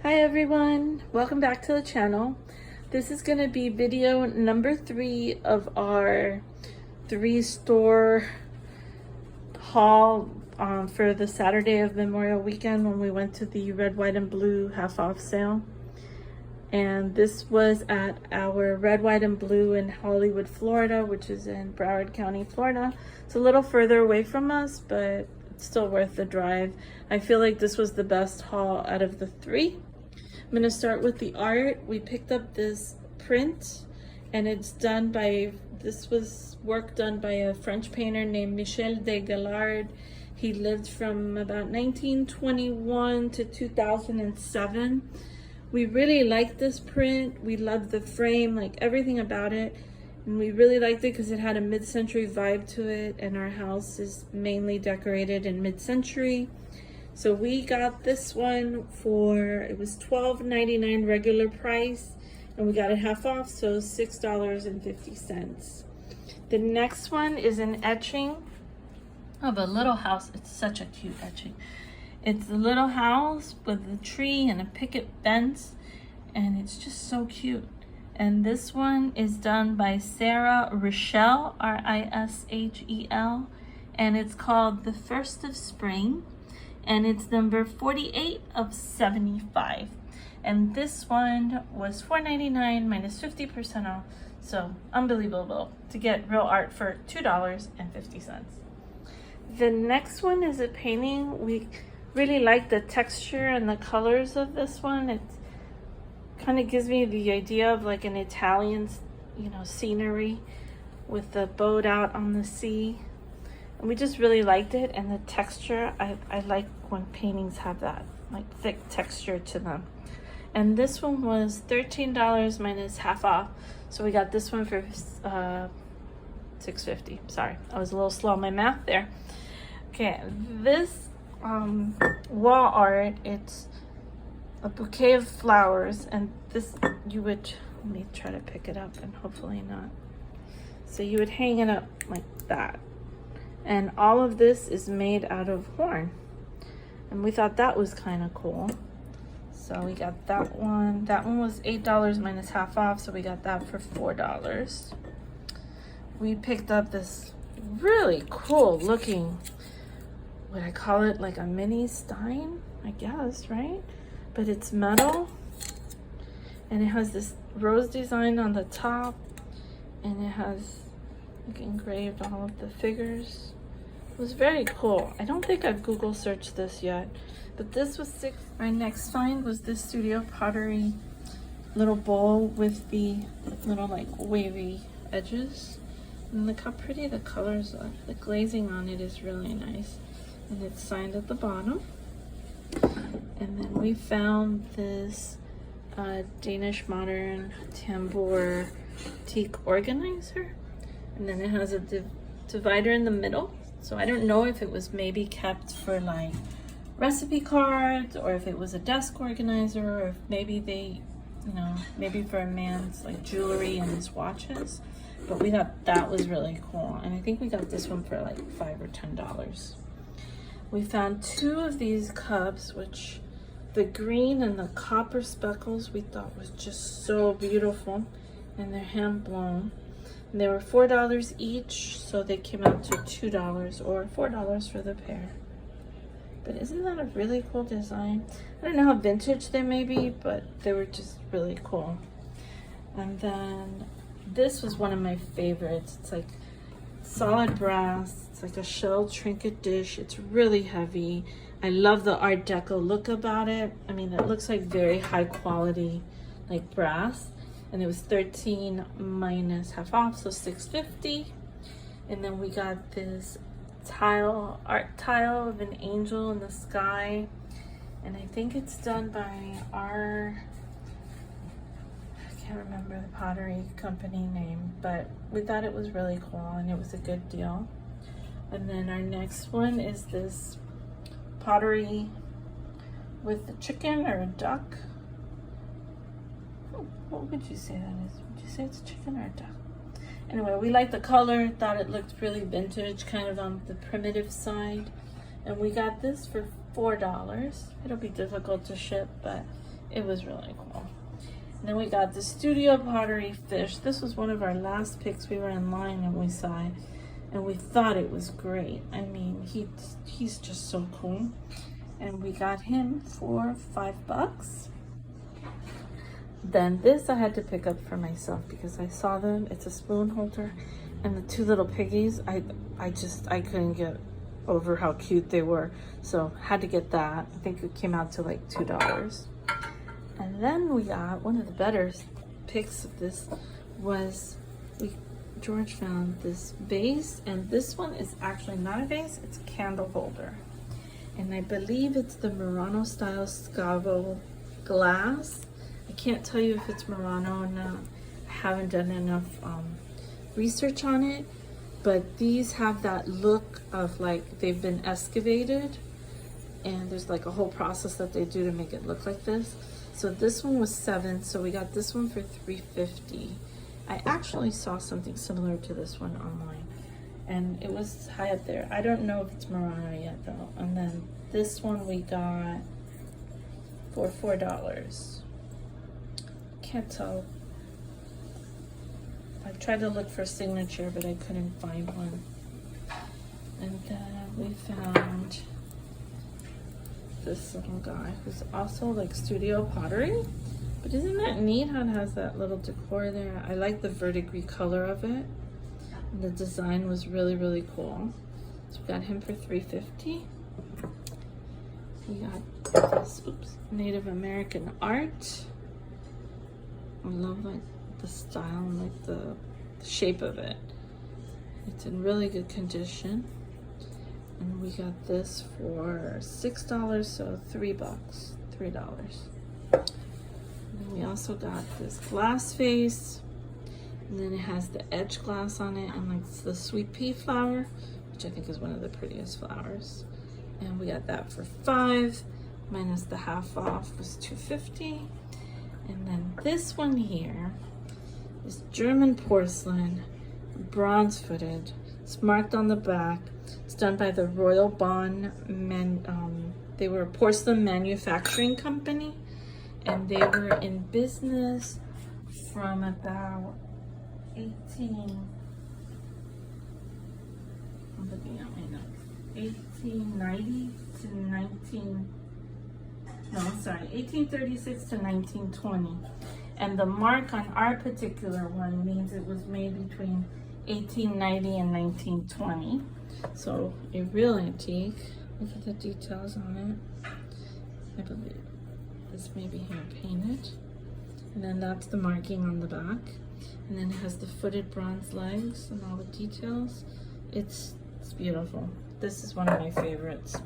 Hi everyone, welcome back to the channel. This is going to be video number 3 of our 3-store haul for the Saturday of Memorial Weekend when we went to the red, white, and blue half off sale. And this was at our red, white, and blue in Hollywood, Florida, which is in Broward County, Florida. It's a little further away from us, but it's still worth the drive. I feel like this was the best haul out of the 3. I'm going to start with the art. We picked up this print, and it's done by, this was work done by a French painter named Michel de Galard. He lived from about 1921 to 2007. We really liked this print. We loved the frame, like everything about it. And we really liked it because it had a mid-century vibe to it, and our house is mainly decorated in mid-century. So we got this one for, it was $12.99 regular price, and we got it half off, so $6.50. The next one is an etching of a little house. It's such a cute etching. It's a little house with a tree and a picket fence, and it's just so cute. And this one is done by Sarah Richel, R-I-S-H-E-L, and it's called The First of Spring. And it's number 48 of 75. And this one was $4.99 minus 50% off. So unbelievable to get real art for $2.50. The next one is a painting. We really like the texture and the colors of this one. It kind of gives me the idea of like an Italian, scenery with the boat out on the sea. And we just really liked it, and the texture, I like when paintings have that like thick texture to them. And this one was $13 minus half off, so we got this one for $6.50. Sorry, I was a little slow on my math there. Okay, this wall art, it's a bouquet of flowers, and this you would, let me try to pick it up and hopefully not. So you would hang it up like that. And all of this is made out of horn. And we thought that was kind of cool. So we got that one. That one was $8 minus half off, so we got that for $4. We picked up this really cool looking, what I call it, like a mini Stein, I guess, right? But it's metal. And it has this rose design on the top. And it has like engraved all of the figures. It was very cool. I don't think I've Google searched this yet, but this was $6. My next find was this Studio Pottery little bowl with the little like wavy edges. And look how pretty the colors are. The glazing on it is really nice. And it's signed at the bottom. And then we found this Danish modern tambour teak organizer. And then it has a divider in the middle. So I don't know if it was maybe kept for like recipe cards, or if it was a desk organizer, or if maybe they, maybe for a man's like jewelry and his watches. But we thought that was really cool. And I think we got this one for like $5 or $10. We found 2 of these cups, which the green and the copper speckles we thought was just so beautiful. And they're hand blown. And they were $4 each, so they came out to $2 or $4 for the pair. But isn't that a really cool design? I don't know how vintage they may be, but they were just really cool. And then this was one of my favorites. It's like solid brass. It's like a shell trinket dish. It's really heavy. I love the Art Deco look about it. I mean, it looks like very high quality, like brass. And it was $13 minus half off, so $6.50. And then we got this art tile of an angel in the sky. And I think it's done by I can't remember the pottery company name, but we thought it was really cool and it was a good deal. And then our next one is this pottery with a chicken or a duck. What would you say that is? Would you say it's a chicken or a duck? Anyway, we liked the color, thought it looked really vintage, kind of on the primitive side. And we got this for $4. It'll be difficult to ship, but it was really cool. And then we got the Studio Pottery fish. This was one of our last picks. We were in line and we saw it, and we thought it was great. I mean, he's just so cool. And we got him for $5. Then this I had to pick up for myself because I saw them. It's a spoon holder, and the two little piggies, I couldn't get over how cute they were, so had to get that. I think it came out to like $2. And then we got one of the better picks of this was George found this vase, and this one is actually not a vase, it's a candle holder. And I believe it's the Murano style Scavo glass. I can't tell you if it's Murano or not. I haven't done enough research on it, but these have that look of like they've been excavated, and there's like a whole process that they do to make it look like this. So this one was $7, so we got this one for $3.50. I actually saw something similar to this one online, and it was high up there. I don't know if it's Murano yet though. And then this one we got for $4. Can't tell. I tried to look for a signature, but I couldn't find one. And then we found this little guy who's also like studio pottery. But isn't that neat how it has that little decor there? I like the verdigris color of it. And the design was really, really cool. So we got him for $3.50. We got this, Native American art. I love like the style and like the shape of it. It's in really good condition. And we got this for $6, so $3. And then we also got this glass vase, and then it has the edge glass on it and like the sweet pea flower, which I think is one of the prettiest flowers. And we got that for $5, minus the half off was $2.50. And then this one here is German porcelain, bronze footed. It's marked on the back. It's done by the Royal Bonn they were a porcelain manufacturing company, and they were in business from about 1890 to 1836 to 1920. And the mark on our particular one means it was made between 1890 and 1920. So a real antique. Look at the details on it. I believe this may be hand painted. And then that's the marking on the back. And then it has the footed bronze legs and all the details. It's beautiful. This is one of my favorites.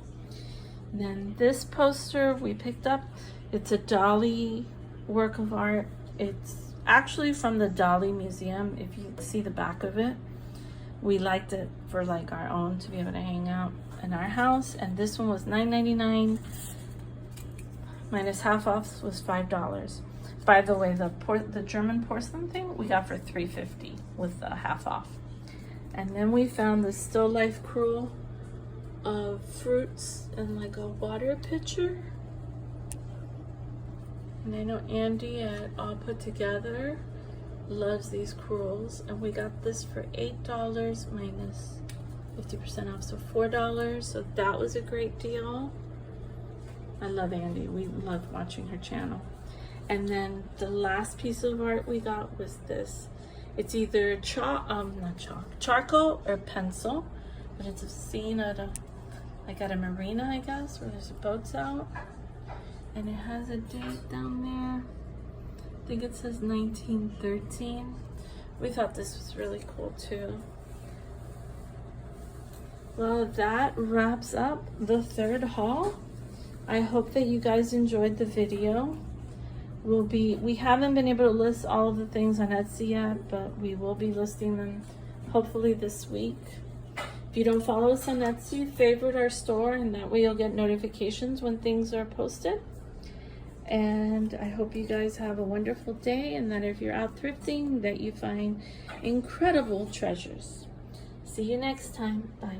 And then this poster we picked up. It's a Dali work of art. It's actually from the Dali Museum. If you see the back of it, we liked it for like our own to be able to hang out in our house. And this one was $9.99 minus half off was $5. By the way, the German porcelain thing we got for $3.50 with the half off. And then we found this still life cruel of fruits and like a water pitcher. And I know Andy at All Put Together loves these crewels, and we got this for $8 minus 50% off, so $4. So that was a great deal. I love Andy. We love watching her channel. And then the last piece of art we got was this. It's either charcoal or pencil, but it's a scene at a marina, I guess, where there's boats out. And it has a date down there. I think it says 1913. We thought this was really cool too. Well, that wraps up the third haul. I hope that you guys enjoyed the video. We haven't been able to list all of the things on Etsy yet, but we will be listing them hopefully this week. If you don't follow us on Etsy, favorite our store, and that way you'll get notifications when things are posted. And I hope you guys have a wonderful day, and that if you're out thrifting, that you find incredible treasures. See you next time. Bye.